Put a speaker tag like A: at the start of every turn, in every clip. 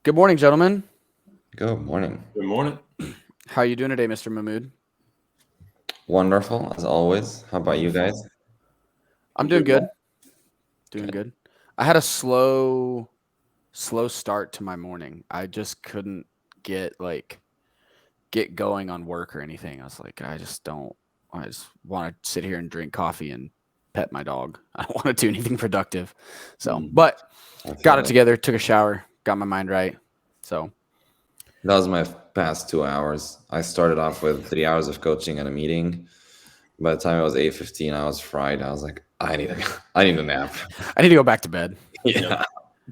A: Good morning, gentlemen.
B: Good morning.
C: Good morning.
A: How you doing today, Mr. Mahmood?
B: Wonderful, as always. How about you guys?
A: I'm doing
C: Doing
A: good.
C: well.
A: Doing
B: Good.
A: good. I had a slow start to my morning. I just couldn't get get going on work or anything. I was like, I just want to sit here and drink coffee and pet my dog. I don't want to do anything productive. So,
C: Mhm.
A: but
B: I
A: got
B: feel
A: it
B: it.
A: together, took a shower, got my mind right. So,
B: That was my past 2 hours. I started off with 3 hours of coaching and a meeting. By the time it was 8:15, I was fried. I was like, I need a nap.
A: I need to go back to bed.
C: Yep.
B: Yeah.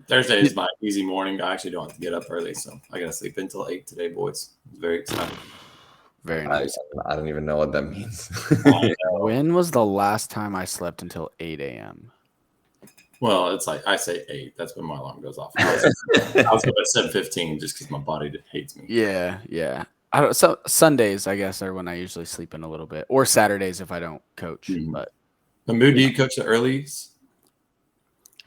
C: Thursday is my easy morning. I actually don't have to get up early, so I gotta sleep until 8 today, boys. It's very exciting.
A: Very
B: I,
A: nice.
B: I don't even know what that means.
C: I know.
A: When was the last time I slept until 8 a.m.?
C: Well, it's like I say 8. That's when my alarm goes off. I was going at 7:15 just because my body hates me.
A: Yeah. I don't. So Sundays, I guess, are when I usually sleep in a little bit, or Saturdays if I don't coach.
C: Mhm.
A: But
C: The mood, do
A: yeah,
C: you coach the earlies?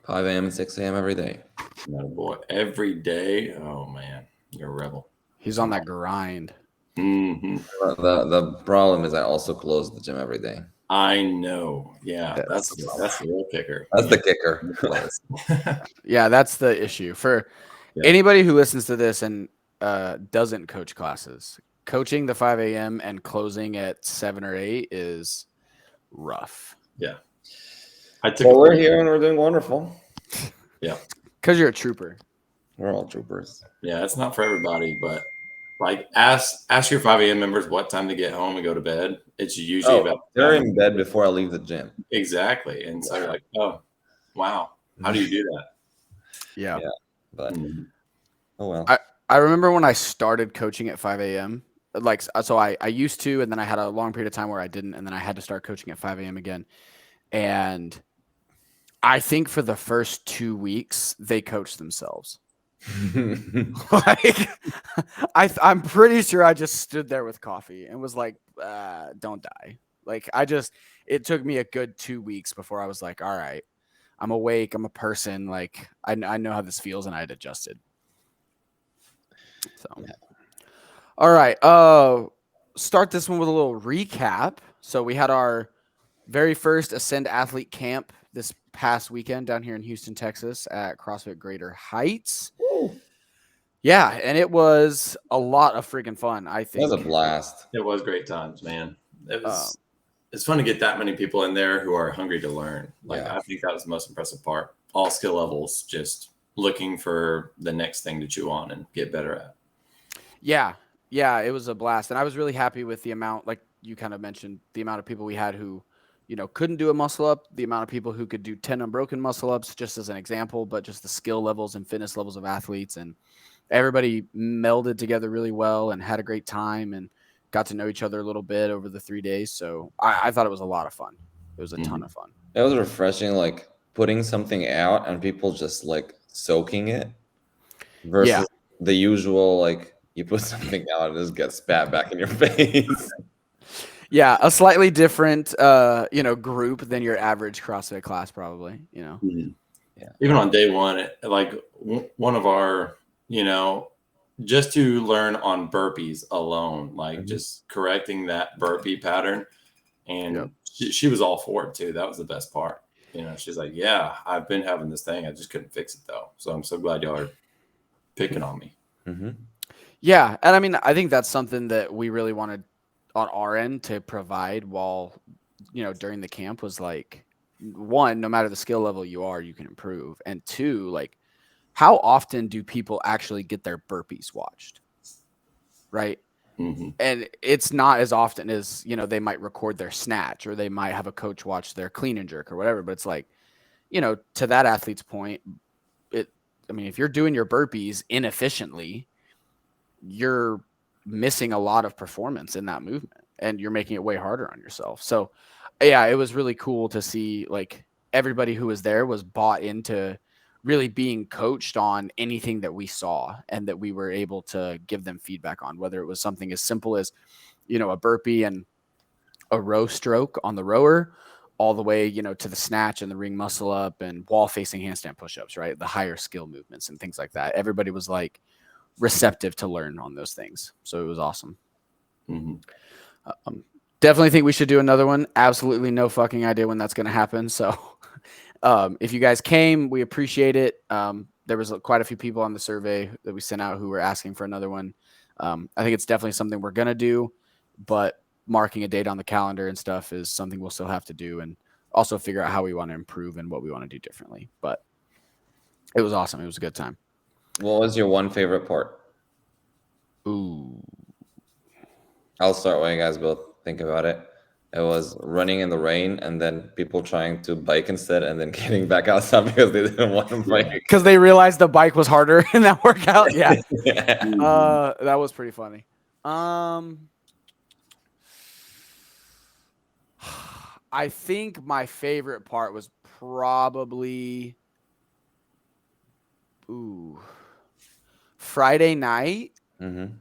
B: 5 a.m. and 6 a.m. every day.
C: No, boy. Every day. Oh man, you're a rebel.
A: he's on that grind.
C: hmm
B: The problem is I also close the gym every day.
C: I know. Yeah,
A: That's
C: that's the real kicker.
B: That's
C: You
B: the kicker.
A: yeah, that's the issue for
C: Yeah.
A: anybody who listens to this and doesn't coach classes. Coaching the 5 a.m. and closing at 7 or 8 is rough
C: Yeah. I took
B: Well,
C: a
B: we're here and we're doing wonderful.
C: yeah.
A: because you're a trooper.
B: We're all troopers.
C: Yeah, it's not for everybody, but like ask your 5 a.m. members what time to get home and go to bed. It's usually
B: Oh,
C: about
B: they're in bed before I leave the gym.
C: exactly. And so you're
B: Yeah.
C: like, oh, wow, how do you do that?
A: Yeah.
B: Yeah. But
C: Mhm.
B: oh well.
A: I remember when I started coaching at 5 a.m. So I used to, and then I had a long period of time where I didn't, and then I had to start coaching at 5 a.m. again. And I think for the first 2 weeks, they coached themselves. Like, I'm pretty sure I just stood there with coffee and was like, don't die. Like, it took me a good 2 weeks before I was like, all right, I'm awake. I'm a person. Like, I know how this feels, and I had adjusted. So,
B: Yeah.
A: all right. Start this one with a little recap. So we had our very first Ascend Athlete Camp this past weekend down here in Houston, Texas at CrossFit Greater Heights.
B: Woo.
A: Yeah, and it was a lot of freaking fun, I
B: That was a
A: think.
B: blast.
C: It was great times, man. It
A: Um,
C: was it's fun to get that many people in there who are hungry to learn. Like
B: Yeah.
C: I think that was the most impressive part. All skill levels, just looking for the next thing to chew on and get better at.
A: yeah, it was a blast. And I was really happy with the amount, like you kind of mentioned, the amount of people we had who, couldn't do a muscle up, the amount of people who could do 10 unbroken muscle ups, just as an example, but just the skill levels and fitness levels of athletes. And everybody melded together really well and had a great time and got to know each other a little bit over the 3 days. So I thought it was a lot of fun. It was a ton
C: Mhm.
A: of fun.
B: It was refreshing, like putting something out and people just like soaking it
A: Yeah.
B: versus the usual, like you put something out and it just gets spat back in your face.
A: Yeah. A slightly different, group than your average CrossFit class, probably,
C: Mhm.
B: Yeah.
C: Even on day one, one of our, just to learn on burpees alone, like
B: Mhm.
C: just correcting that burpee pattern.
A: Yep.
C: And she was all for it too. That was the best part. She's like, yeah, I've been having this thing. I just couldn't fix it though. So I'm so glad y'all are picking on me.
B: Mhm.
A: Yeah. And I mean, I think that's something that we really wanted on our end to provide while, during the camp was like, one, no matter the skill level you are, you can improve. And two, like, how often do people actually get their burpees watched? Right.
C: hmm
A: And it's not as often as, they might record their snatch or they might have a coach watch their clean and jerk or whatever. But it's like, to that athlete's point, I mean, if you're doing your burpees inefficiently, you're missing a lot of performance in that movement and you're making it way harder on yourself. So, yeah, it was really cool to see like everybody who was there was bought into really being coached on anything that we saw and that we were able to give them feedback on, whether it was something as simple as, a burpee and a row stroke on the rower, all the way, to the snatch and the ring muscle up and wall facing handstand push-ups, right? The higher skill movements and things like that. Everybody was like, receptive to learn on those things. So it was awesome.
C: Mm-hmm.
A: Definitely think we should do another one. Absolutely no fucking idea when that's going to happen. So if you guys came, we appreciate it. There was quite a few people on the survey that we sent out who were asking for another one. I think it's definitely something we're going to do, but marking a date on the calendar and stuff is something we'll still have to do, and also figure out how we want to improve and what we want to do differently. But it was awesome. It was a good time.
B: What was your one favorite part?
A: Ooh.
B: I'll start while you guys both think about it. It was running in the rain and then people trying to bike instead and then getting back outside because they didn't want to bike.
A: Because they realized the bike was harder in that workout. Yeah.
B: Yeah.
A: That was pretty funny. I think my favorite part was probably Friday night.
B: Mm-hmm.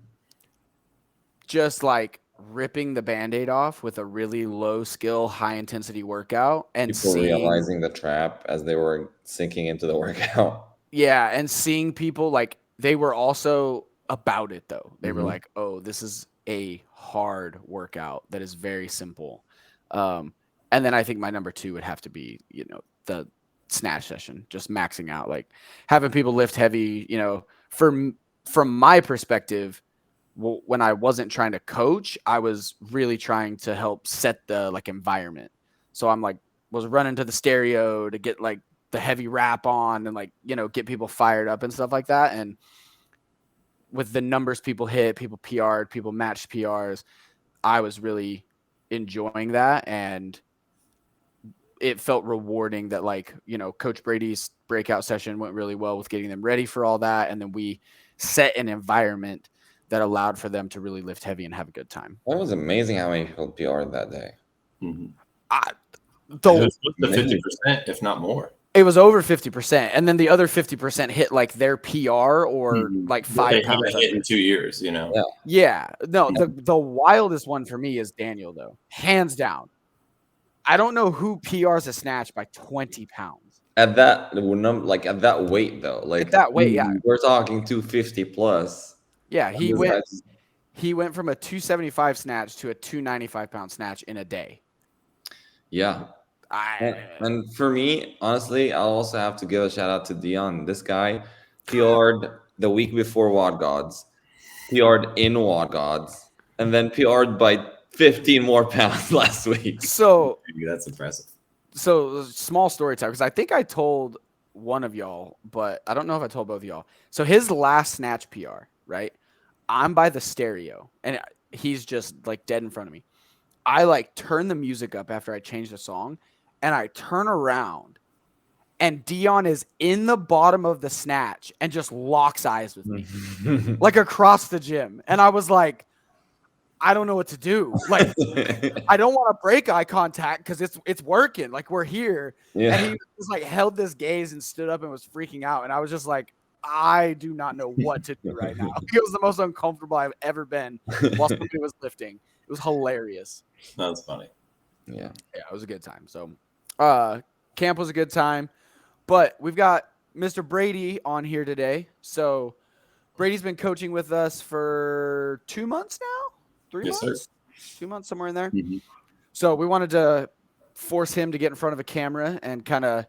A: Just like ripping the Band-Aid off with a really low skill, high intensity workout, and
B: People realizing the trap as they were sinking into the workout.
A: Yeah, and seeing people like they were also about it though. They were like, "Oh, this is a hard workout that is very simple." And then I think my number 2 would have to be, the snatch session, just maxing out, like having people lift heavy. From my perspective, when I wasn't trying to coach, I was really trying to help set the environment. So I'm was running to the stereo to get the heavy rap on and get people fired up and stuff like that. And with the numbers people hit, people PR'd, people matched PRs, I was really enjoying that. And it felt rewarding that Coach Brady's breakout session went really well with getting them ready for all that. And then we set an environment that allowed for them to really lift heavy and have a good time.
B: That was amazing how many people PR'd that day.
C: Mm-hmm. It was the 50%, if not more.
A: It was over 50%, and then the other 50% hit their PR or 5 pounds.
C: Hit in 2 years,
A: Yeah. No, the wildest one for me is Daniel, though, hands down. I don't know who PRs a snatch by 20 pounds.
B: At that at that weight though,
A: at that weight, yeah,
B: we're talking 250 plus.
A: Yeah, he went from a 275 snatch to a 295 pound snatch in a day.
B: Yeah. And for me, honestly, I'll also have to give a shout out to Dion. This guy PR'd the week before WOD Gods, PR'd in WOD Gods, and then PR'd by 15 more pounds last week.
A: So
C: that's impressive.
A: So small story time, because I think I told one of y'all, but I don't know if I told both of y'all. So his last snatch PR, right? I'm by the stereo, and he's just dead in front of me. I turn the music up after I change the song, and I turn around, and Dion is in the bottom of the snatch and just locks eyes with me, across the gym. And I was like, I don't know what to do. I don't want to break eye contact because it's working. We're here.
B: Yeah.
A: And he just held this gaze and stood up and was freaking out. And I was just like, I do not know what to do right now. It was the most uncomfortable I've ever been while somebody was lifting. It was hilarious.
C: That's funny.
B: Yeah.
A: Yeah, it was a good time. So camp was a good time. But we've got Mr. Brady on here today. So Brady's been coaching with us for 2 months now? 3 months?
C: Sir.
A: 2 months, somewhere in there.
C: Mm-hmm.
A: So we wanted to force him to get in front of a camera and kind of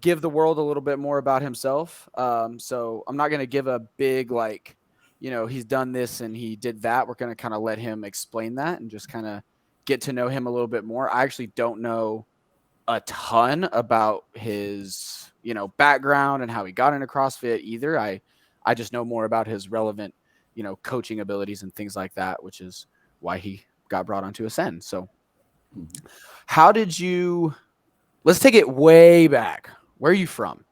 A: give the world a little bit more about himself. So I'm not going to give a big, he's done this and he did that. We're going to kind of let him explain that and just kind of get to know him a little bit more. I actually don't know a ton about his, background and how he got into CrossFit either. I just know more about his relevant coaching abilities and things like that, which is why he got brought onto Ascend. So how did let's take it way back. Where are you from?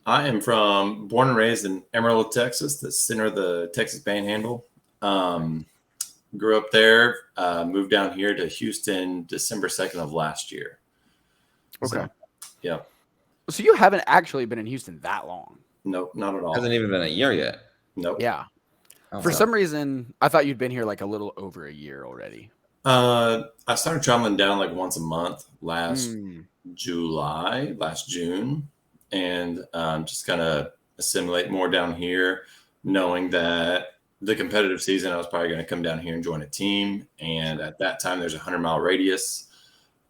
C: I am born and raised in Amarillo, Texas, the center of the Texas Panhandle. Grew up there, moved down here to Houston December 2nd of last year.
A: Okay.
C: So, yeah.
A: So you haven't actually been in Houston that long?
C: Nope, not at all.
B: Hasn't even been a year yet.
C: Nope.
A: Yeah. For some reason, I thought you'd been here a little over a year already.
C: I started traveling down once a month last June, and just kind of assimilate more down here. knowing that the competitive season, I was probably going to come down here and join a team. And at that time, there's a 100-mile radius.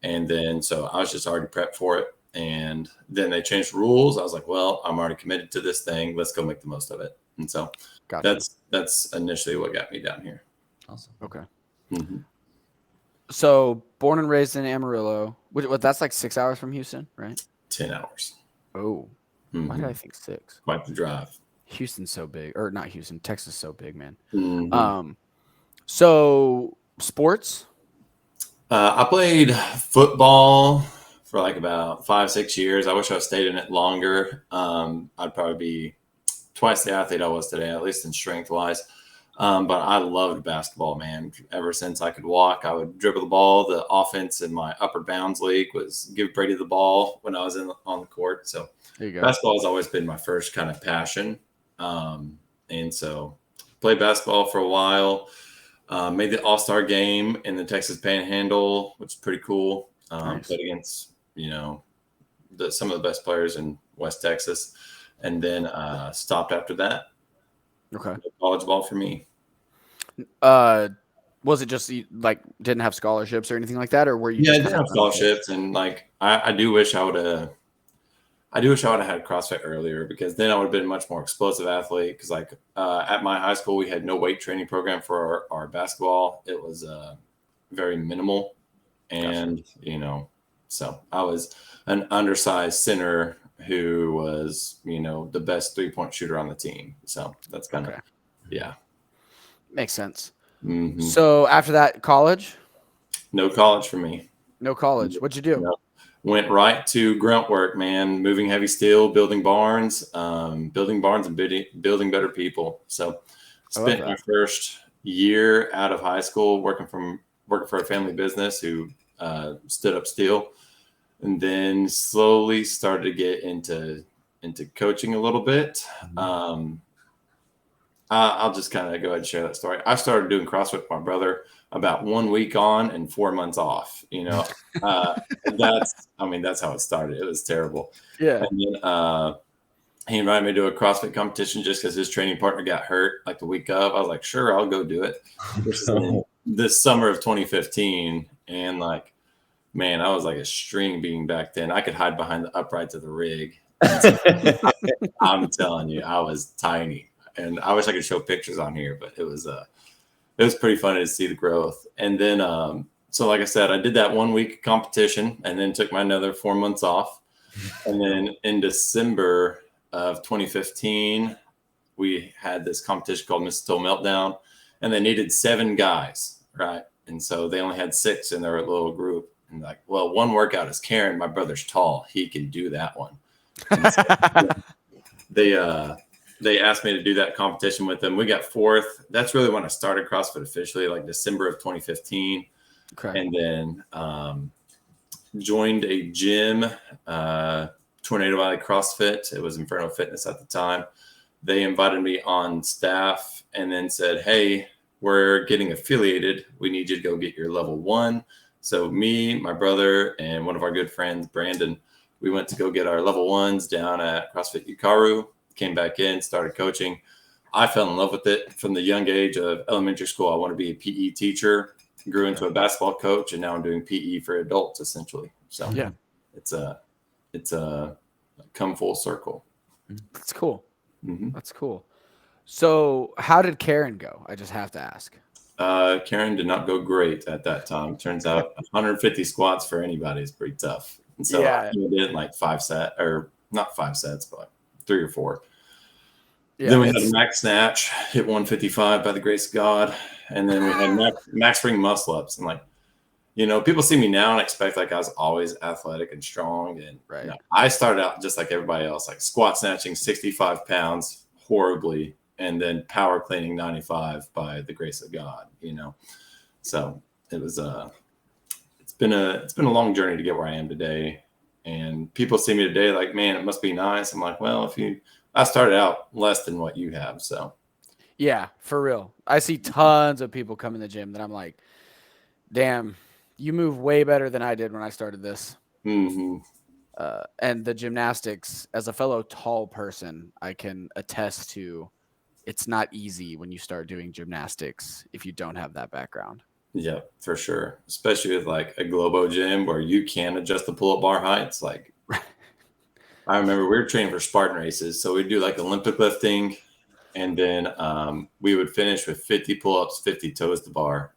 C: And then, so I was just already prepped for it. And then they changed rules. I was like, well, I'm already committed to this thing. Let's go make the most of it. And so that's initially what got me down here.
B: Awesome.
A: Okay.
C: Mm-hmm.
A: So born and raised in Amarillo. What that's like 6 hours from Houston, right?
C: 10 hours.
A: Oh,
C: Mm-hmm.
A: why did I think 6?
C: Quite the drive.
A: Houston's so big, or not Houston, Texas is so big, man.
C: Mm-hmm.
A: So sports?
C: I played football for like about 5-6 years. I wish I stayed in it longer. I'd probably be twice the athlete I was today, at least in strength wise. But I loved basketball, man. Ever since I could walk, I would dribble the ball. The offense in my upper bounds league was give Brady the ball when I was on the court. So basketball has always been my first kind of passion. And so played basketball for a while. Made the All-Star game in the Texas Panhandle, which is pretty cool.
A: Nice.
C: Played against, some of the best players in West Texas. And then stopped after that.
A: Okay.
C: No college ball for me.
A: Was it just like didn't have scholarships or anything like that, or were you?
C: Yeah, I did have scholarships, and like I do wish I would have. I do wish I would have had CrossFit earlier, because then I would have been a much more explosive athlete. Because like at my high school, we had no weight training program for our basketball. It was very minimal, and so I was an undersized center who was the best 3-point shooter on the team. So that's kind of
A: makes sense.
C: Mm-hmm.
A: So after that, college?
C: No college for me.
A: No college. What'd you do?
C: No. Went right to grunt work, man. Moving heavy steel, building barns and building better people. So spent my first year out of high school working for a family business who stood up steel, and then slowly started to get into coaching a little bit. I'll just kind of go ahead and share that story. I started doing CrossFit with my brother about 1 week on and 4 months off. That's how it started. It was terrible.
A: Yeah. And
C: then he invited me to a CrossFit competition just because his training partner got hurt like the week of. I was like, sure, I'll go do it. This summer of 2015, and like, man, I was like a string bean back then. I could hide behind the uprights of the rig. I'm telling you, I was tiny. And I wish I could show pictures on here, but it was pretty funny to see the growth. And then, so like I said, I did that 1 week competition and then took my another 4 months off. And then in December of 2015, we had this competition called Mistletoe Meltdown, and they needed 7 guys, right? And so they only had 6 in their little group. And like, well, one workout is Karen. My brother's tall. He can do that one. So they asked me to do that competition with them. We got 4th. That's really when I started CrossFit officially, like December of 2015. Okay. And then joined a gym, Tornado Valley CrossFit. It was Inferno Fitness at the time. They invited me on staff and then said, hey, we're getting affiliated. We need you to go get your level 1. So me, my brother, and one of our good friends, Brandon, we went to go get our level 1s down at CrossFit Yukaru. Came back in, started coaching. I fell in love with it from the young age of elementary school. I want to be a PE teacher, grew into a basketball coach, and now I'm doing PE for adults essentially. So yeah, it's a come full circle.
A: That's cool. Mm-hmm. That's cool. So how did Karen go? I just have to ask.
C: Karen did not go great at that time. Turns out 150 squats for anybody is pretty tough. And so I did like 5 sets, or not 5 sets, but 3 or 4. Yeah, then we had a max snatch, hit 155 by the grace of God. And then we had max spring muscle ups. And like, people see me now and expect like I was always athletic and strong. And I started out just like everybody else, like squat snatching 65 pounds horribly, and then power cleaning 95 by the grace of God, So it was it's been a long journey to get where I am today. And people see me today like, man, it must be nice. I'm like, well, I started out less than what you have. So
A: yeah, for real. I see tons of people come in the gym that I'm like, damn, you move way better than I did when I started this.
C: Mm-hmm.
A: And the gymnastics, as a fellow tall person, I can attest to it's not easy when you start doing gymnastics if you don't have that background.
C: Yeah, for sure. Especially with like a Globo gym where you can adjust the pull-up bar heights. Like I remember we were training for Spartan races. So we'd do like Olympic lifting, and then we would finish with 50 pull-ups, 50 toes to bar.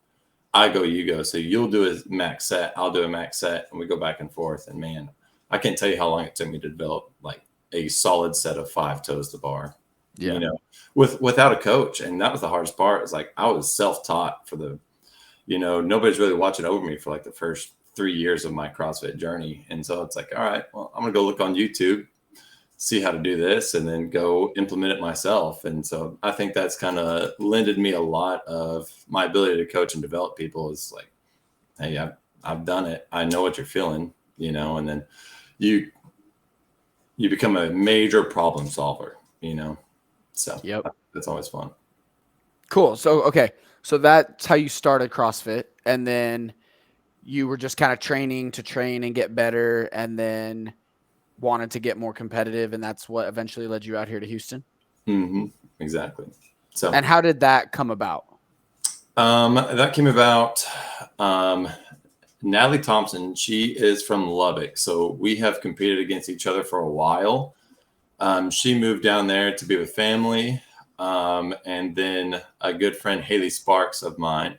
C: I go, you go. So you'll do a max set, I'll do a max set, and we go back and forth. And man, I can't tell you how long it took me to develop like a solid set of 5 toes to bar.
A: Yeah.
C: You know, without a coach. And that was the hardest part. It's like I was self-taught for the, nobody's really watching over me for like the first 3 years of my CrossFit journey. And so it's like, all right, well, I'm gonna go look on YouTube, see how to do this, and then go implement it myself. And so I think that's kind of lended me a lot of my ability to coach and develop people is like, hey, I've done it. I know what you're feeling, and then you become a major problem solver, So
A: yep,
C: that's always fun.
A: Cool. So, okay. So that's how you started CrossFit. And then you were just kind of training to train and get better, and then wanted to get more competitive. And that's what eventually led you out here to Houston.
C: Mm-hmm. Exactly. So,
A: and how did that come about?
C: That came about, Natalie Thompson, she is from Lubbock. So we have competed against each other for a while. She moved down there to be with family. And then a good friend, Haley Sparks of mine,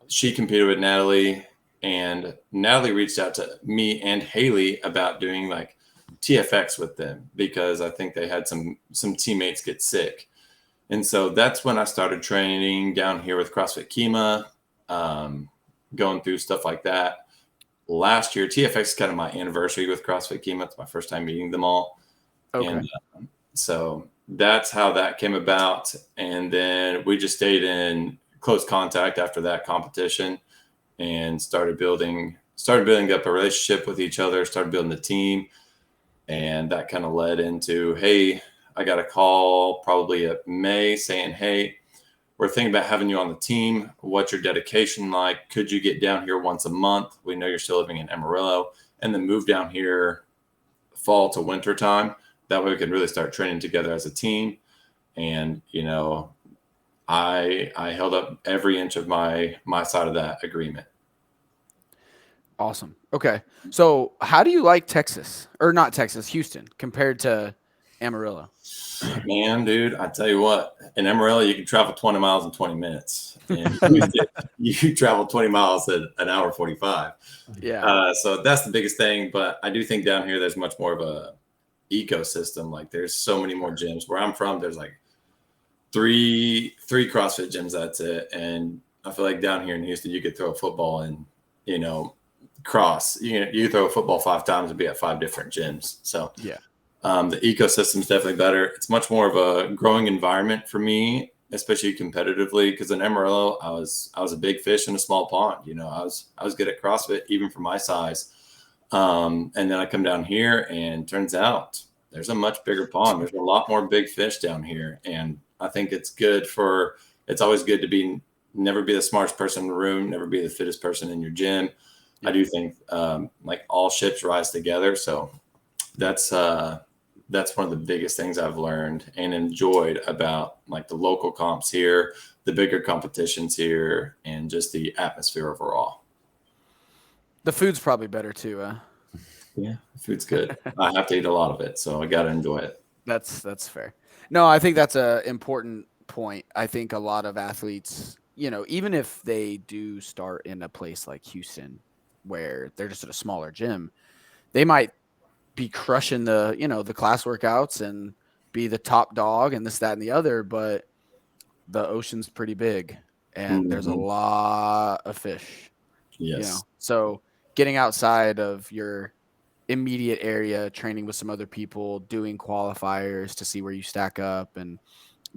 C: she competed with Natalie, and Natalie reached out to me and Haley about doing like TFX with them because I think they had some teammates get sick. And so that's when I started training down here with CrossFit Kima, going through stuff like that. Last year, TFX is kind of my anniversary with CrossFit Kima. It's my first time meeting them all.
A: Okay.
C: And so that's how that came about. And then we just stayed in close contact after that competition and started building up a relationship with each other, started building the team. And that kind of led into, hey, I got a call probably at May saying, hey, we're thinking about having you on the team. What's your dedication like? Could you get down here once a month? We know you're still living in Amarillo, and then move down here fall to winter time. That way we can really start training together as a team. And, I held up every inch of my side of that agreement.
A: Awesome. Okay. So how do you like Houston compared to Amarillo?
C: Man, dude, I tell you what, in Amarillo, you can travel 20 miles in 20 minutes. And you travel 20 miles at an hour 45.
A: Yeah.
C: So that's the biggest thing. But I do think down here, there's much more of a ecosystem. Like there's so many more gyms. Where I'm from, there's like three CrossFit gyms. That's it. And I feel like down here in Houston, you could throw a football and, cross. You throw a football 5 times and be at 5 different gyms. So
A: yeah.
C: The ecosystem is definitely better. It's much more of a growing environment for me, especially competitively. Because in Amarillo, I was a big fish in a small pond. I was good at CrossFit even for my size. And then I come down here, and turns out there's a much bigger pond. There's a lot more big fish down here, and I think it's always good to never be the smartest person in the room, never be the fittest person in your gym. I do think like all ships rise together. So that's one of the biggest things I've learned and enjoyed about like the local comps here, the bigger competitions here, and just the atmosphere overall.
A: The food's probably better too.
C: Yeah, the food's good. I have to eat a lot of it, so I got to enjoy it.
A: That's fair. No, I think that's an important point. I think a lot of athletes, even if they do start in a place like Houston, where they're just at a smaller gym, they might be crushing the class workouts and be the top dog and this, that, and the other, but the ocean's pretty big and there's a lot of fish.
C: Yes.
A: So getting outside of your immediate area, training with some other people, doing qualifiers to see where you stack up and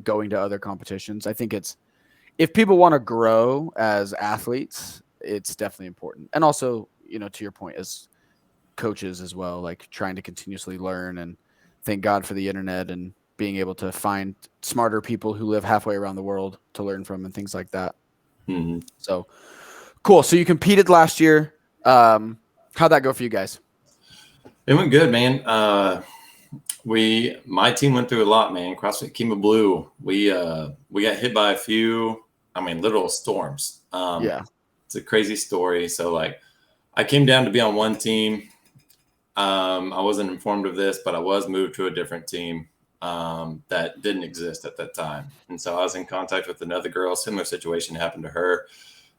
A: going to other competitions. I think if people want to grow as athletes, it's definitely important. And also, to your point, as coaches as well, like trying to continuously learn, and thank God for the internet and being able to find smarter people who live halfway around the world to learn from and things like that.
C: Mm-hmm.
A: So cool. So you competed last year. How'd that go for you guys?
C: It went good, man. My team went through a lot, man. CrossFit Kima Blue. We got hit by a few, literal storms.
A: Yeah.
C: It's a crazy story. So like, I came down to be on one team. I wasn't informed of this, but I was moved to a different team that didn't exist at that time. And so I was in contact with another girl. Similar situation happened to her.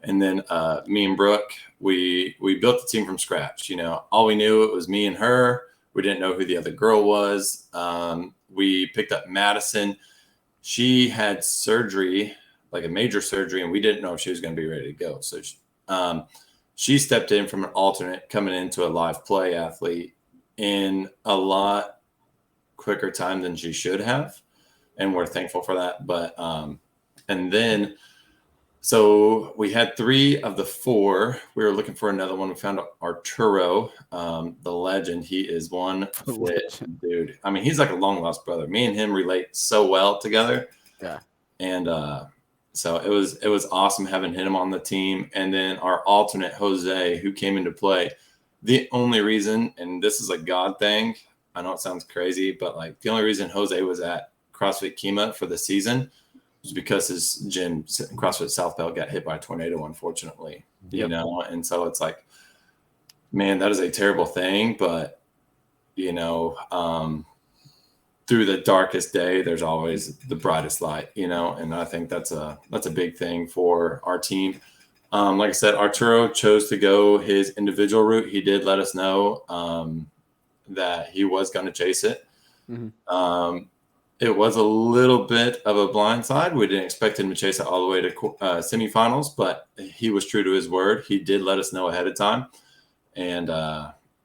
C: And then me and Brooke, we built the team from scratch. You know, all we knew, it was me and her. We didn't know who the other girl was. We picked up Madison. She had surgery, like a major surgery, and we didn't know if she was going to be ready to go. So she stepped in from an alternate coming into a live play athlete in a lot quicker time than she should have. And we're thankful for that. But, and then, so we had 3 of the 4. We were looking for another one. We found Arturo, the legend. He is one fit dude. I mean, he's like a long lost brother. Me and him relate so well together.
A: Yeah.
C: And so it was awesome having him on the team. And then our alternate, Jose, who came into play. The only reason, and this is a God thing, I know it sounds crazy, but like the only reason Jose was at CrossFit Kima for the season was because his gym, CrossFit South Belt, got hit by a tornado, unfortunately. You know, and so it's like, man, that is a terrible thing. But you know, through the darkest day, there's always the brightest light. You know, and I think that's a big thing for our team. Like I said, Arturo chose to go his individual route. He did let us know that he was going to chase it. Mm-hmm. It was a little bit of a blindside. We didn't expect him to chase it all the way to semifinals, but he was true to his word. He did let us know ahead of time. And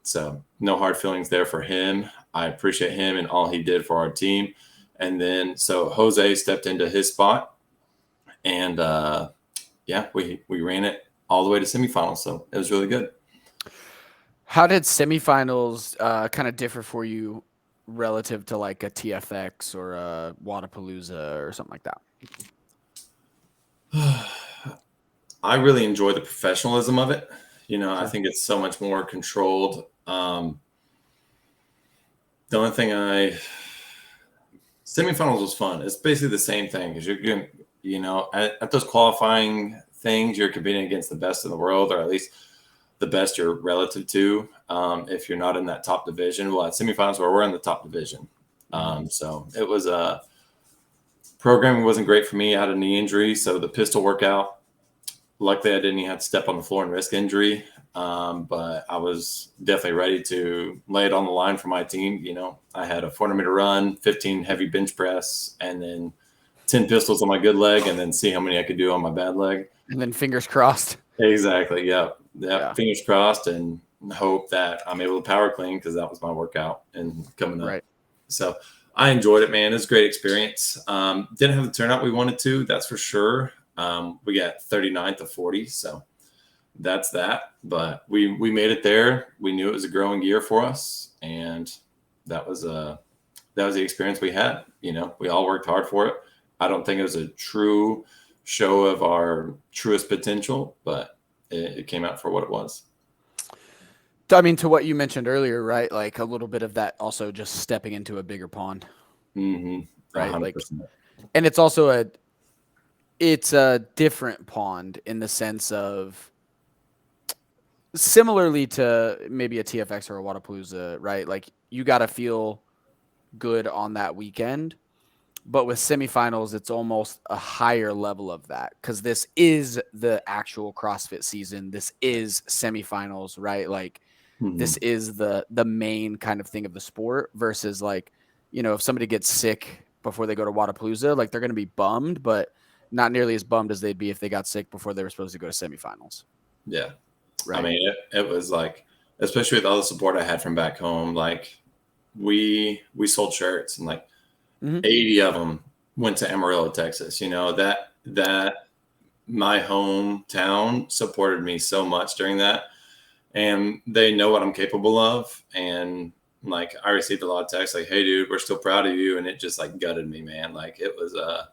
C: so no hard feelings there for him. I appreciate him and all he did for our team. And then, so Jose stepped into his spot, and we ran it all the way to semifinals. So it was really good.
A: How did semifinals kind of differ for you relative to like a TFX or a Wadapalooza or something like
C: that? I really enjoy the professionalism of it. You know, I think it's so much more controlled. The only thing semifinals was fun. It's basically the same thing because you're going, you know, at those qualifying things, you're competing against the best in the world, or at least the best you're relative to. If you're not in that top division, well, at semifinals where we're in the top division. So it was programming wasn't great for me. I had a knee injury, so the pistol workout, luckily I didn't even have to step on the floor and risk injury. But I was definitely ready to lay it on the line for my team. You know, I had a 400-meter run, 15 heavy bench press, and then 10 pistols on my good leg, and then see how many I could do on my bad leg.
A: And then fingers crossed.
C: Exactly. Yeah. Fingers crossed, and hope that I'm able to power clean, because that was my workout and coming up.
A: Right.
C: So I enjoyed it, man. It was a great experience. Didn't have the turnout we wanted to, that's for sure. We got 39th of 40. So that's that. But we made it there. We knew it was a growing year for us, and that was the experience we had. You know, we all worked hard for it. I don't think it was a true show of our truest potential, but it came out for what it was.
A: I mean, to what you mentioned earlier, right? Like a little bit of that also just stepping into a bigger pond.
C: Mm-hmm.
A: Right. 100%. Like, and it's also it's a different pond in the sense of, similarly to maybe a TFX or a Wadapalooza, right? Like you got to feel good on that weekend. But with semifinals, it's almost a higher level of that, because this is the actual CrossFit season. This is semifinals, right? Like this is the main kind of thing of the sport, versus like, you know, if somebody gets sick before they go to Wadapalooza, like they're going to be bummed, but not nearly as bummed as they'd be if they got sick before they were supposed to go to semifinals.
C: Yeah.
A: Right.
C: I mean, it was like, especially with all the support I had from back home, like we sold shirts, and like 80 of them went to Amarillo, Texas. You know, that my hometown supported me so much during that, and they know what I'm capable of. And like, I received a lot of texts like, "Hey dude, we're still proud of you." And it just like gutted me, man. Like it was a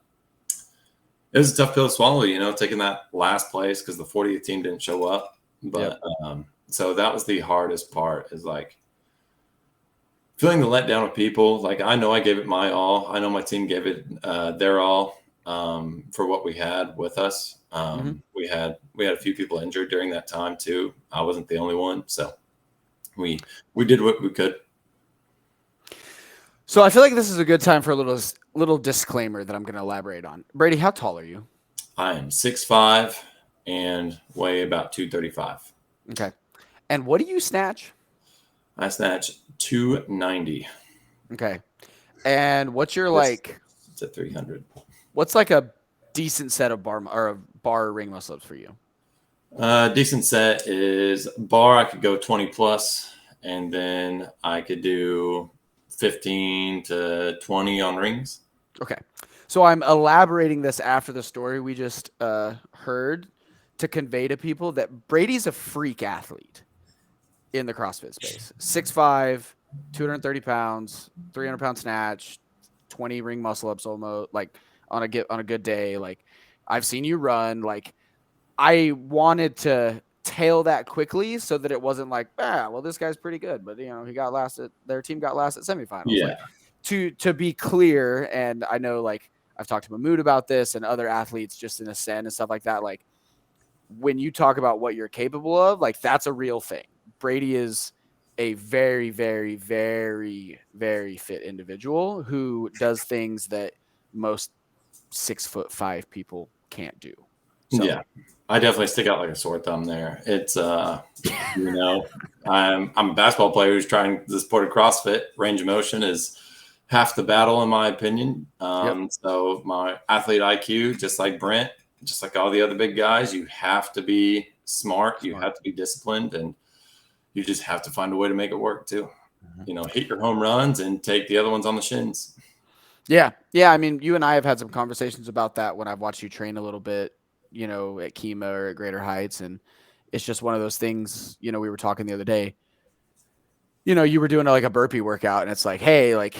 C: tough pill to swallow, you know, taking that last place because the 40th team didn't show up. But so that was the hardest part, is like, feeling the letdown of people. Like, I know I gave it my all. I know my team gave it their all for what we had with us. We had a few people injured during that time too. I wasn't the only one, so we did what we could.
A: So I feel like this is a good time for a little disclaimer that I'm going to elaborate on. Brady, how tall are you?
C: I am 6'5" and weigh about 235.
A: Okay. And what do you snatch?
C: I snatch 290.
A: Okay. And what's your
C: It's at 300.
A: What's like a decent set of bar ring muscle ups for you?
C: Decent set is bar. I could go 20 plus, and then I could do 15 to 20 on rings.
A: Okay. So I'm elaborating this after the story we just heard to convey to people that Brady's a freak athlete in the CrossFit space. 6'5", 230 pounds, 300-pound snatch, 20 ring muscle ups almost, like on a good day. Like, I've seen you run. Like, I wanted to tail that quickly so that it wasn't like, well, this guy's pretty good, but he got last at their team got last at semifinals.
C: Yeah.
A: Like, to be clear, and I know, like, I've talked to Mahmood about this and other athletes just in Ascend and stuff like that. Like, when you talk about what you're capable of, like, that's a real thing. Brady is a very, very, very, very fit individual who does things that most 6'5" people can't do. So.
C: Yeah, I definitely stick out like a sore thumb there. It's I'm a basketball player who's trying the sport of CrossFit. Range of motion is half the battle, in my opinion. So my athlete IQ, just like Brent, just like all the other big guys, you have to be smart. You have to be disciplined, and you just have to find a way to make it work too. Hit your home runs and take the other ones on the shins.
A: Yeah. I mean, you and I have had some conversations about that when I've watched you train a little bit, at Kima or at Greater Heights. And it's just one of those things, we were talking the other day, you were doing like a burpee workout, and it's like, hey, like,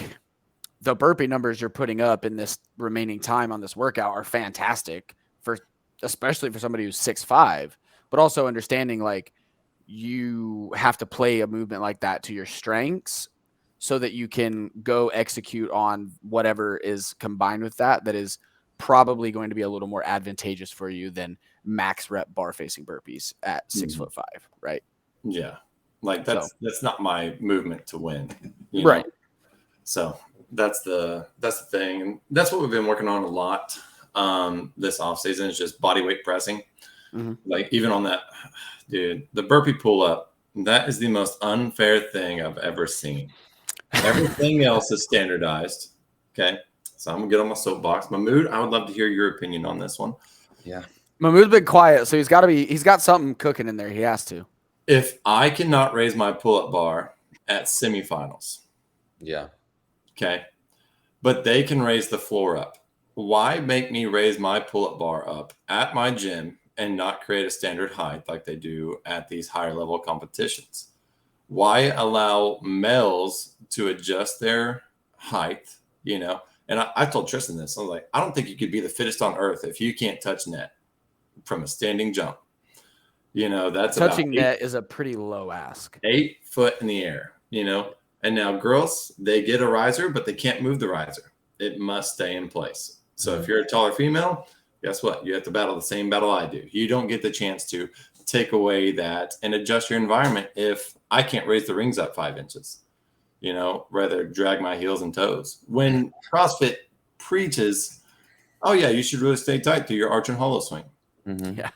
A: the burpee numbers you're putting up in this remaining time on this workout are fantastic especially for somebody who's 6'5", but also understanding, like, you have to play a movement like that to your strengths so that you can go execute on whatever is combined with that is probably going to be a little more advantageous for you than max rep bar facing burpees at 6'5", right?
C: Yeah. Like, that's not my movement to win.
A: Right.
C: So that's the thing. And that's what we've been working on a lot this off season, is just body weight pressing. Like, even on that, dude, the burpee pull up, that is the most unfair thing I've ever seen. Everything else is standardized. Okay. So I'm gonna get on my soapbox. Mahmood, I would love to hear your opinion on this one.
B: Yeah.
A: Mahmood's been quiet, so he's got something cooking in there. He has to.
C: If I cannot raise my pull-up bar at semifinals.
B: Yeah.
C: Okay. But they can raise the floor up. Why make me raise my pull-up bar up at my gym and not create a standard height like they do at these higher level competitions? Why allow males to adjust their height, And I told Tristan this. I was like, I don't think you could be the fittest on earth if you can't touch net from a standing jump. That's
A: touching net is a pretty low ask.
C: 8 foot in the air, And now girls, they get a riser, but they can't move the riser. It must stay in place. So if you're a taller female, guess what? You have to battle the same battle I do. You don't get the chance to take away that and adjust your environment if I can't raise the rings up 5 inches, rather drag my heels and toes. When CrossFit preaches, oh yeah, you should really stay tight to your arch and hollow swing.
A: Yeah.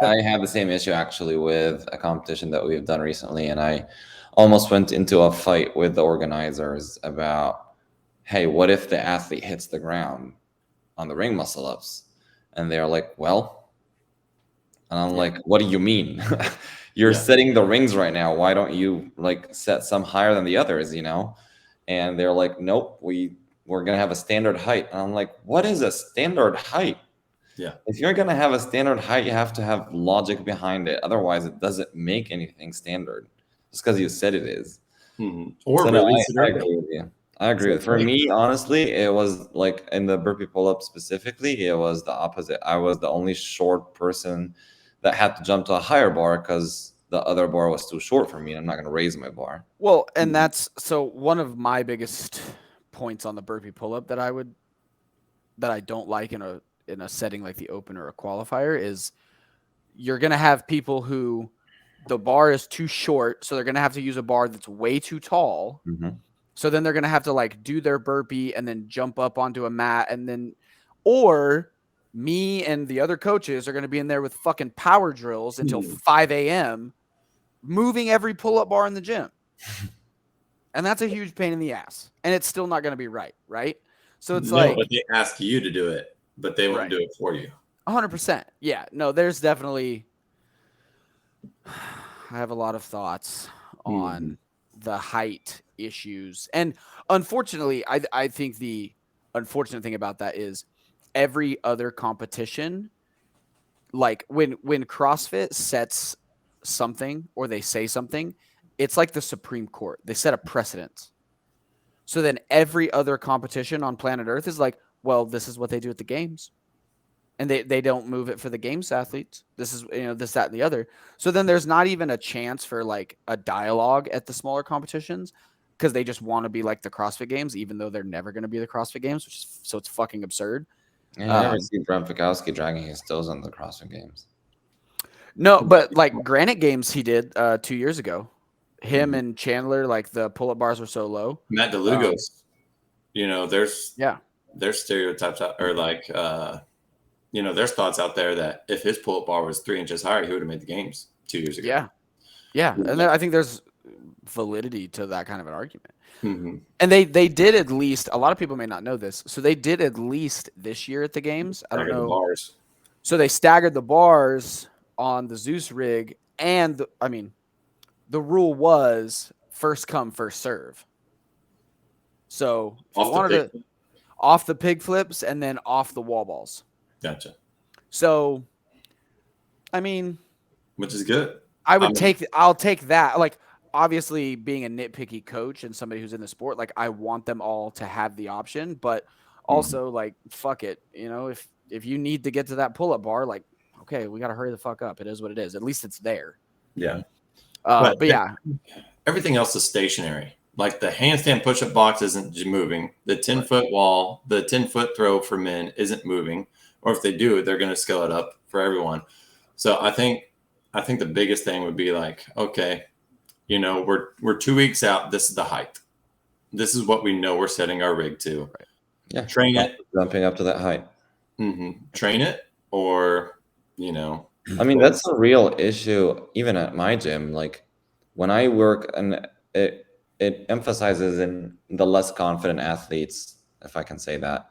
B: I have the same issue actually with a competition that we've done recently, and I almost went into a fight with the organizers about, hey, what if the athlete hits the ground on the ring muscle ups? And they're like, well, and I'm like, what do you mean? You're setting the rings right now. Why don't you set some higher than the others, And they're like, nope, we're going to have a standard height. And I'm like, what is a standard height?
C: Yeah.
B: If you're going to have a standard height, you have to have logic behind it. Otherwise, it doesn't make anything standard just because you said it is.
C: Or release it
B: I agree with you. I agree with. For me, honestly, it was like in the burpee pull-up specifically, it was the opposite. I was the only short person that had to jump to a higher bar because the other bar was too short for me. I'm not going to raise my bar.
A: Well, and that's so one of my biggest points on the burpee pull-up that I don't like in a setting like the open or a qualifier is you're going to have people who the bar is too short, so they're going to have to use a bar that's way too tall.
B: Mm-hmm.
A: So then they're going to have to like do their burpee and then jump up onto a mat and then, or me and the other coaches are going to be in there with fucking power drills until 5 a.m. moving every pull-up bar in the gym. And that's a huge pain in the ass. And it's still not going to be right, right? So it's like,
C: but they ask you to do it, but they won't do it for you.
A: 100%. Yeah. No, there's definitely, I have a lot of thoughts on the height issues. And unfortunately, I think the unfortunate thing about that is every other competition, like when CrossFit sets something or they say something, it's like the Supreme Court. They set a precedent. So then every other competition on planet Earth is like, well, this is what they do at the games. And they don't move it for the games athletes. This is, this, that, and the other. So then there's not even a chance for like a dialogue at the smaller competitions because they just want to be like the CrossFit Games, even though they're never going to be the CrossFit Games, so it's fucking absurd.
B: And you never see Brent Fikowski dragging his toes on the CrossFit Games.
A: No, but like Granite Games he did 2 years ago. Him and Chandler, like the pull-up bars were so low.
C: Matt DeLugo's, there's stereotypes out, or like there's thoughts out there that if his pull-up bar was 3 inches higher, he would have made the games 2 years ago.
A: Yeah. And I think there's validity to that kind of an argument. And they did at least, a lot of people may not know this, so they did at least this year at the games. I don't know.
C: Bars.
A: So they staggered the bars on the Zeus rig, and the rule was first come, first serve. So off the pig flips and then off the wall balls.
C: Gotcha.
A: So,
C: which is good.
A: I'll take that. Like, obviously, being a nitpicky coach and somebody who's in the sport, like, I want them all to have the option, but also, like, fuck it. If you need to get to that pull-up bar, like, okay, we got to hurry the fuck up. It is what it is. At least it's there.
C: Yeah.
A: But yeah.
C: Everything else is stationary. Like the handstand push-up box isn't moving. The 10-foot wall, the 10-foot throw for men isn't moving. Or if they do, they're going to scale it up for everyone. So I think the biggest thing would be like, okay, we're 2 weeks out. This is the height. This is what we know we're setting our rig to.
B: Right. Yeah.
C: Train it.
B: Jumping up to that height.
C: Train it, or,
B: that's a real issue even at my gym. Like when I work, and it emphasizes in the less confident athletes, if I can say that,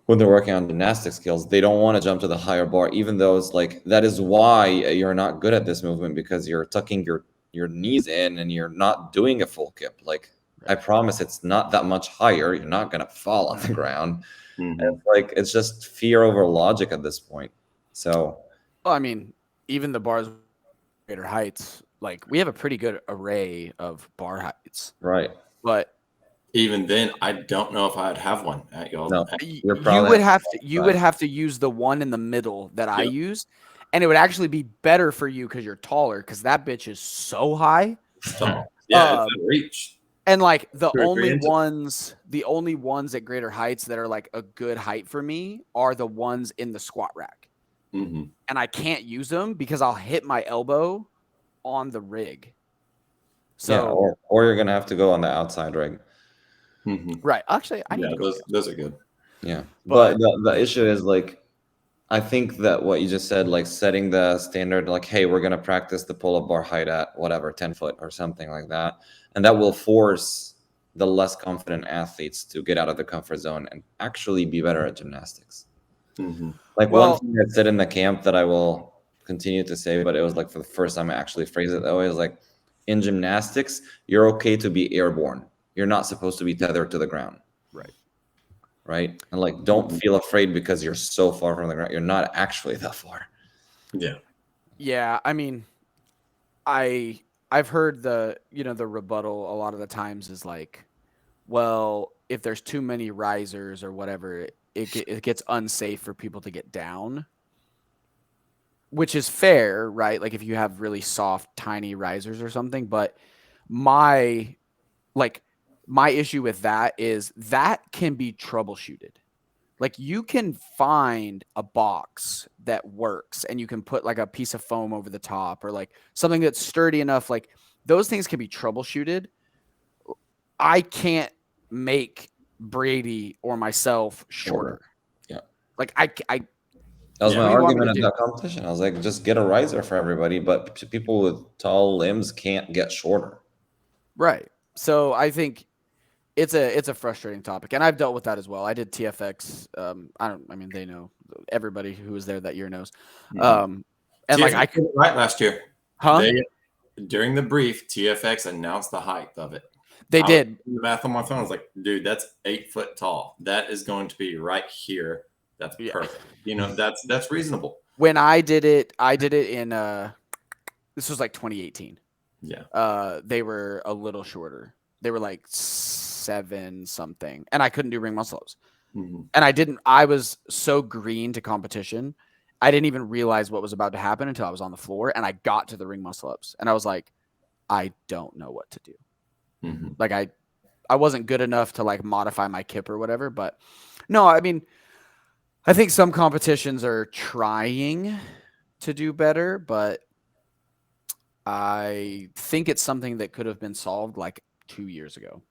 B: when they're working on gymnastic skills, they don't want to jump to the higher bar, even though it's like, that is why you're not good at this movement, because you're tucking your knees in and you're not doing a full kip. Like, I promise it's not that much higher. You're not going to fall on the ground. And it's just fear over logic at this point. So,
A: well, even the bars greater heights, like we have a pretty good array of bar heights.
B: Right.
A: But
C: even then, I don't know if I'd have one at y'all.
B: No,
A: you would have to use the one in the middle that I use, and it would actually be better for you because you're taller, because that bitch is so high.
C: Tall. Yeah, it's reach.
A: And like the only ones at greater heights that are like a good height for me are the ones in the squat rack. And I can't use them because I'll hit my elbow on the rig. So
B: or you're gonna have to go on the outside rig.
A: Right. Actually, I need to go.
C: Those are good.
B: Yeah. But the issue is, like, I think that what you just said, like setting the standard, like, hey, we're gonna practice the pull-up bar height at whatever, 10 foot or something like that. And that will force the less confident athletes to get out of the comfort zone and actually be better at gymnastics. Like, one thing that said in the camp that I will continue to say, but it was like for the first time I actually phrased it that way, is like, in gymnastics, you're okay to be airborne. You're not supposed to be tethered to the ground. Right. And like, don't feel afraid because you're so far from the ground. You're not actually that far.
C: Yeah.
A: Yeah. I've heard the rebuttal a lot of the times is like, well, if there's too many risers or whatever, it gets unsafe for people to get down. which is fair, right? Like if you have really soft, tiny risers or something. But my issue with that is that can be troubleshooted. Like you can find a box that works and you can put like a piece of foam over the top or like something that's sturdy enough. Like those things can be troubleshooted. I can't make Brady or myself shorter.
B: Yeah.
A: Like I
B: that was my
A: what do you want me
B: argument
A: to
B: at
A: do?
B: that competition. I was like, just get a riser for everybody, but people with tall limbs can't get shorter.
A: Right. So I think it's a frustrating topic, and I've dealt with that as well. I did TFX. They know, everybody who was there that year knows. And
C: TFX
A: like I
C: did it right last year.
A: Huh?
C: During the brief, TFX announced the height of it.
A: They did.
C: The math on my phone, I was like, dude, that's 8 foot tall. That is going to be right here. That's perfect. You know, that's reasonable.
A: When I did it in this was like 2018.
C: Yeah.
A: They were a little shorter. They were like 7 something, and I couldn't do ring muscle ups. And I was so green to competition. I didn't even realize what was about to happen until I was on the floor and I got to the ring muscle ups and I was like, I don't know what to do. Like I wasn't good enough to like modify my kip or whatever, but no, I mean, I think some competitions are trying to do better, but I think it's something that could have been solved like 2 years ago.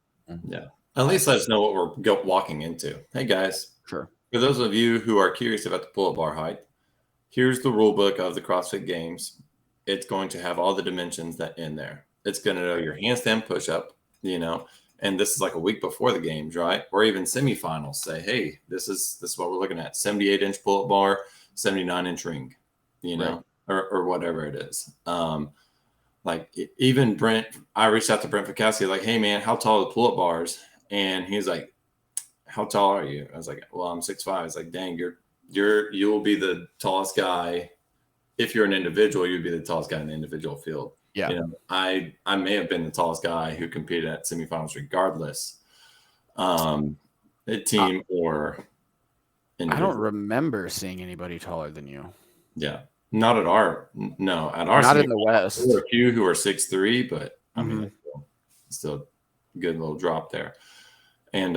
C: Yeah. At least let us know what we're walking into. Hey guys.
A: Sure.
C: For those of you who are curious about the pull-up bar height, here's the rule book of the CrossFit Games. It's going to have all the dimensions that in there. It's going to know your handstand push-up, you know, and this is like a week before the games, right? Or even semifinals say, hey, this is what we're looking at. 78-inch pull-up bar, 79-inch ring, you know, right. or whatever it is. Like even Brent, I reached out to Brent Ficassi, like, hey man, how tall are the pull-up bars? And he's like, how tall are you? I was like, well, I'm 6'5". I was like, dang, you will be the tallest guy. If you're an individual, you'd be the tallest guy in the individual field.
A: Yeah.
C: You know, I may have been the tallest guy who competed at semifinals regardless. A team or individual.
A: I don't remember seeing anybody taller than you.
C: Yeah. Not at our
A: not in the West.
C: There were a few who are 6'3", but I mean still a good little drop there. And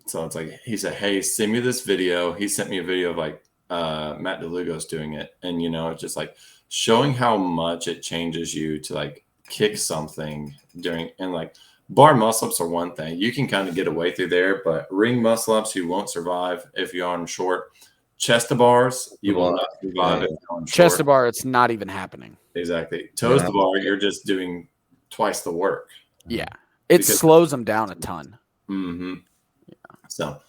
C: so it's like he said, hey, send me this video. He sent me a video of like Matt DeLugo's doing it. And you know, it's just like showing how much it changes you to like kick something during, and like bar muscle ups are one thing. You can kind of get away through there, but ring muscle ups you won't survive if you're on short. Chest to bars, you will not survive if you're on short.
A: Chest to bar, it's not even happening.
C: Exactly. Toes to bar, you're just doing twice the work.
A: Yeah. It slows them down a ton.
C: Yeah. So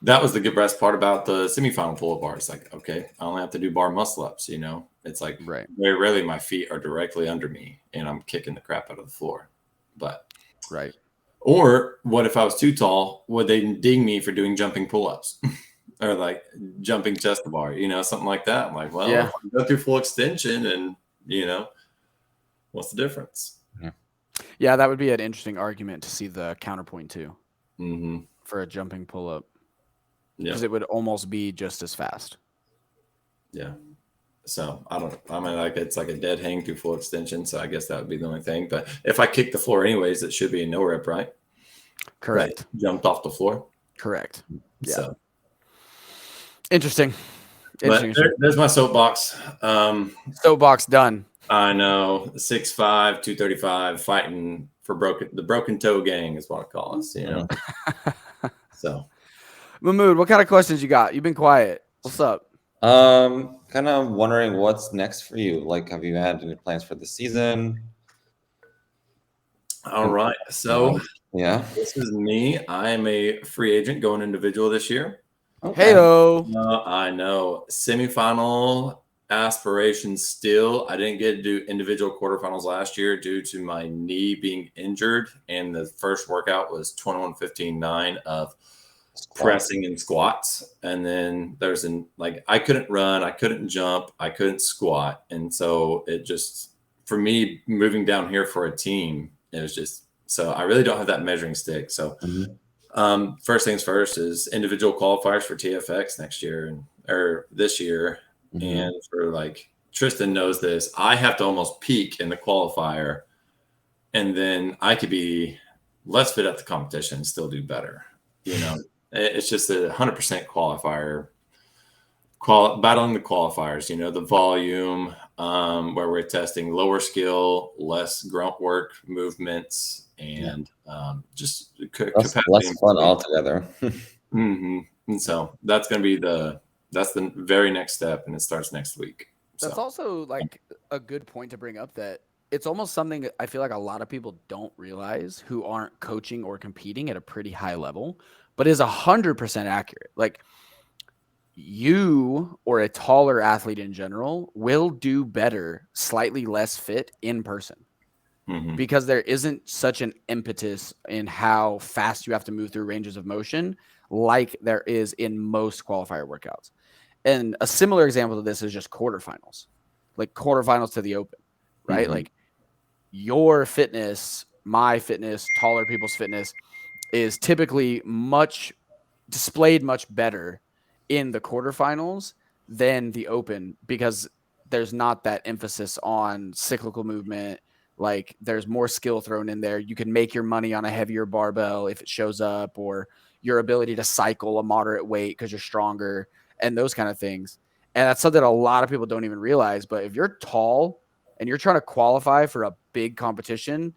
C: that was the good best part about the semifinal pull-up bars. Like, okay, I only have to do bar muscle ups, you know? It's like very rarely my feet are directly under me and I'm kicking the crap out of the floor. But or what if I was too tall? Would they ding me for doing jumping pull-ups? Or like jumping chest to bar, you know, something like that. I'm like, well, if I go through full extension and, you know, what's the difference?
A: Yeah, that would be an interesting argument to see the counterpoint to for a jumping pull-up. Because it would almost be just as fast. Yeah.
C: So I don't know. I mean, like it's like a dead hang through full extension. So I guess that would be the only thing. But if I kick the floor anyways, it should be a no rip, right?
A: Correct.
C: Right. Jumped off the floor.
A: Correct. Yeah.
C: So.
A: Interesting.
C: There's my soapbox.
A: Soapbox done.
C: I know. 6'5", 235, fighting for the broken toe gang is what I call us, you know. So
A: Mahmood, what kind of questions you got? You've been quiet. What's up?
B: Kind of wondering what's next for you. Like, have you had any plans for the season?
C: All right. So this is me. I am a free agent going individual this year.
A: Okay. Hey-o.
C: I know. Semifinal aspirations still. I didn't get to do individual quarterfinals last year due to my knee being injured. And the first workout was 21-15-9 of pressing and squats. And then there's I couldn't run, I couldn't jump, I couldn't squat. And so it just, for me, moving down here for a team, it was just, so I really don't have that measuring stick. So first things first is individual qualifiers for TFX next year or this year. And for like Tristan knows this, I have to almost peak in the qualifier, and then I could be less fit at the competition and still do better. You know, it's just a 100% qualifier. Battling the qualifiers, you know, the volume, where we're testing lower skill, less grunt work movements, and just capacity.
B: Less fun altogether.
C: And so that's going to be that's the very next step, and it starts next week.
A: That's also like a good point to bring up, that it's almost something that I feel like a lot of people don't realize who aren't coaching or competing at a pretty high level, but is 100% accurate. Like, you or a taller athlete in general will do better, slightly less fit in person, because there isn't such an impetus in how fast you have to move through ranges of motion like there is in most qualifier workouts. And a similar example to this is just quarterfinals, like quarterfinals to the Open, right? Like, your fitness, my fitness, taller people's fitness is typically displayed much better in the quarterfinals than the Open, because there's not that emphasis on cyclical movement. Like, there's more skill thrown in there. You can make your money on a heavier barbell if it shows up, or your ability to cycle a moderate weight because you're stronger, and those kind of things. And that's something a lot of people don't even realize. But if you're tall and you're trying to qualify for a big competition,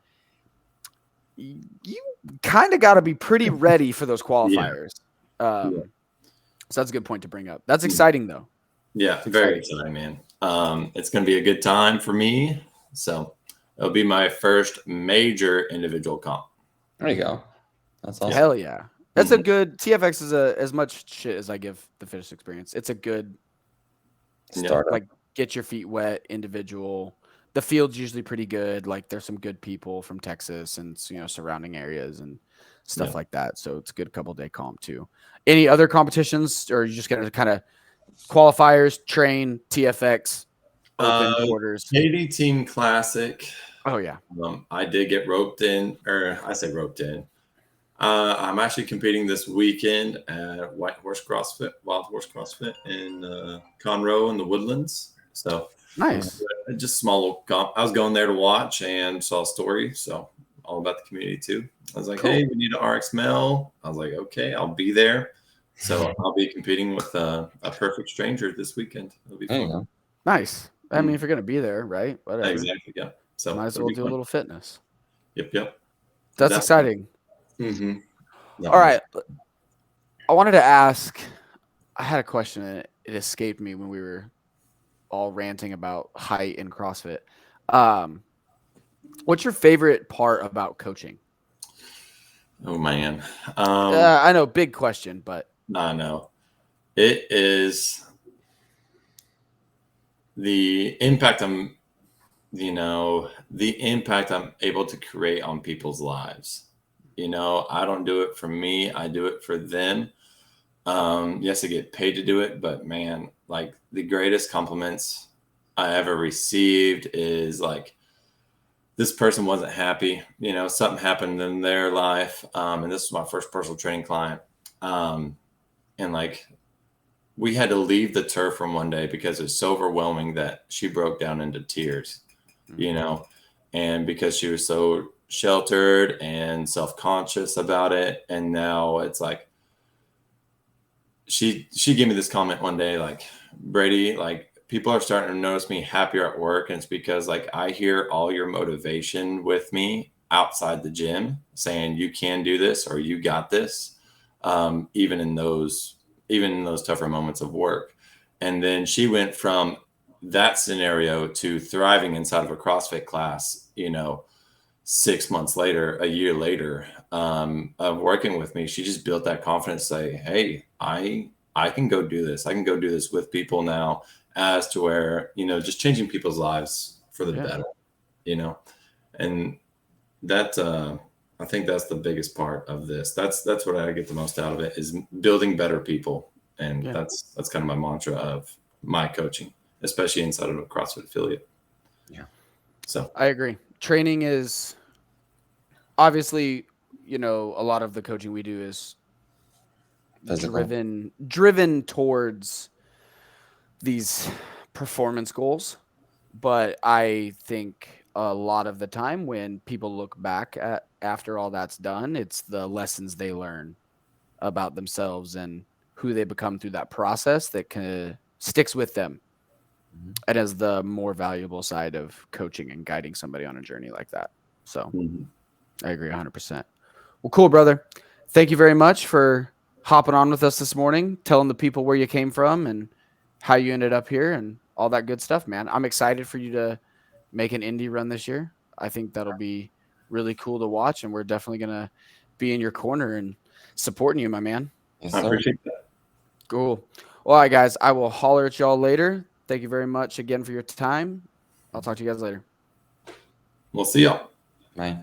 A: you kind of got to be pretty ready for those qualifiers. So that's a good point to bring up. That's exciting, though.
C: Yeah, very exciting, man. It's going to be a good time for me. So it'll be my first major individual comp.
B: There you go. That's awesome.
A: Hell yeah. That's a good, TFX is as much shit as I give the fitness experience. It's a good
B: start.
A: Like, get your feet wet individual. The field's usually pretty good. Like, there's some good people from Texas and, you know, surrounding areas and stuff like that. So it's a good couple-day comp too. Any other competitions, or are you just going to kind of qualifiers, train, TFX, Open, quarters?
C: Haiti Team Classic.
A: Oh, yeah.
C: I did get roped in, or I say roped in. I'm actually competing this weekend at Wild Horse CrossFit in Conroe in the Woodlands. So
A: nice.
C: Just small little comp. I was going there to watch and saw a story. So all about the community too. I was like, cool. Hey, we need an RX Mel. I was like, okay, I'll be there. So I'll be competing with a perfect stranger this weekend. It'll be fun.
A: Nice. I mean, if you're going to be there, right? Whatever.
C: Exactly. Yeah. So
A: might as well do a little fitness.
C: Yep.
A: That's exciting.
C: Mm-hmm.
A: All right. I wanted to ask, I had a question and it escaped me when we were all ranting about height in CrossFit. What's your favorite part about coaching?
C: Oh man.
A: I know, big question, but
C: no. It is the impact I'm able to create on people's lives. You know, I don't do it for me. I do it for them. Yes, I get paid to do it, but man, like, the greatest compliments I ever received is like, this person wasn't happy. You know, something happened in their life. And this was my first personal training client. And like, we had to leave the turf from one day because it was so overwhelming that she broke down into tears, you know, and because she was so sheltered and self-conscious about it. And now it's like, she gave me this comment one day, like, Brady, like, people are starting to notice me happier at work. And it's because, like, I hear all your motivation with me outside the gym saying you can do this or you got this, even in those tougher moments of work. And then she went from that scenario to thriving inside of a CrossFit class, you know, 6 months later, a year later, of working with me. She just built that confidence, say, hey, I can go do this. I can go do this with people now, as to where, you know, just changing people's lives for the better, you know. And that, I think that's the biggest part of this. That's what I get the most out of it, is building better people. And that's kind of my mantra of my coaching, especially inside of a CrossFit affiliate.
B: Yeah.
A: So I agree. Training is obviously, you know, a lot of the coaching we do is driven towards these performance goals. But I think a lot of the time when people look back at after all that's done, it's the lessons they learn about themselves and who they become through that process that sticks with them.
B: Mhm.
A: And as the more valuable side of coaching and guiding somebody on a journey like that. So I agree 100%. Well, cool, brother. Thank you very much for hopping on with us this morning, telling the people where you came from and how you ended up here and all that good stuff, man. I'm excited for you to make an indie run this year. I think that'll be really cool to watch, and we're definitely going to be in your corner and supporting you, my man.
B: Yes,
C: I
B: sir.
C: appreciate that.
A: Cool. Well, all right, guys, I will holler at y'all later. Thank you very much again for your time. I'll talk to you guys later.
C: We'll see y'all.
B: Bye.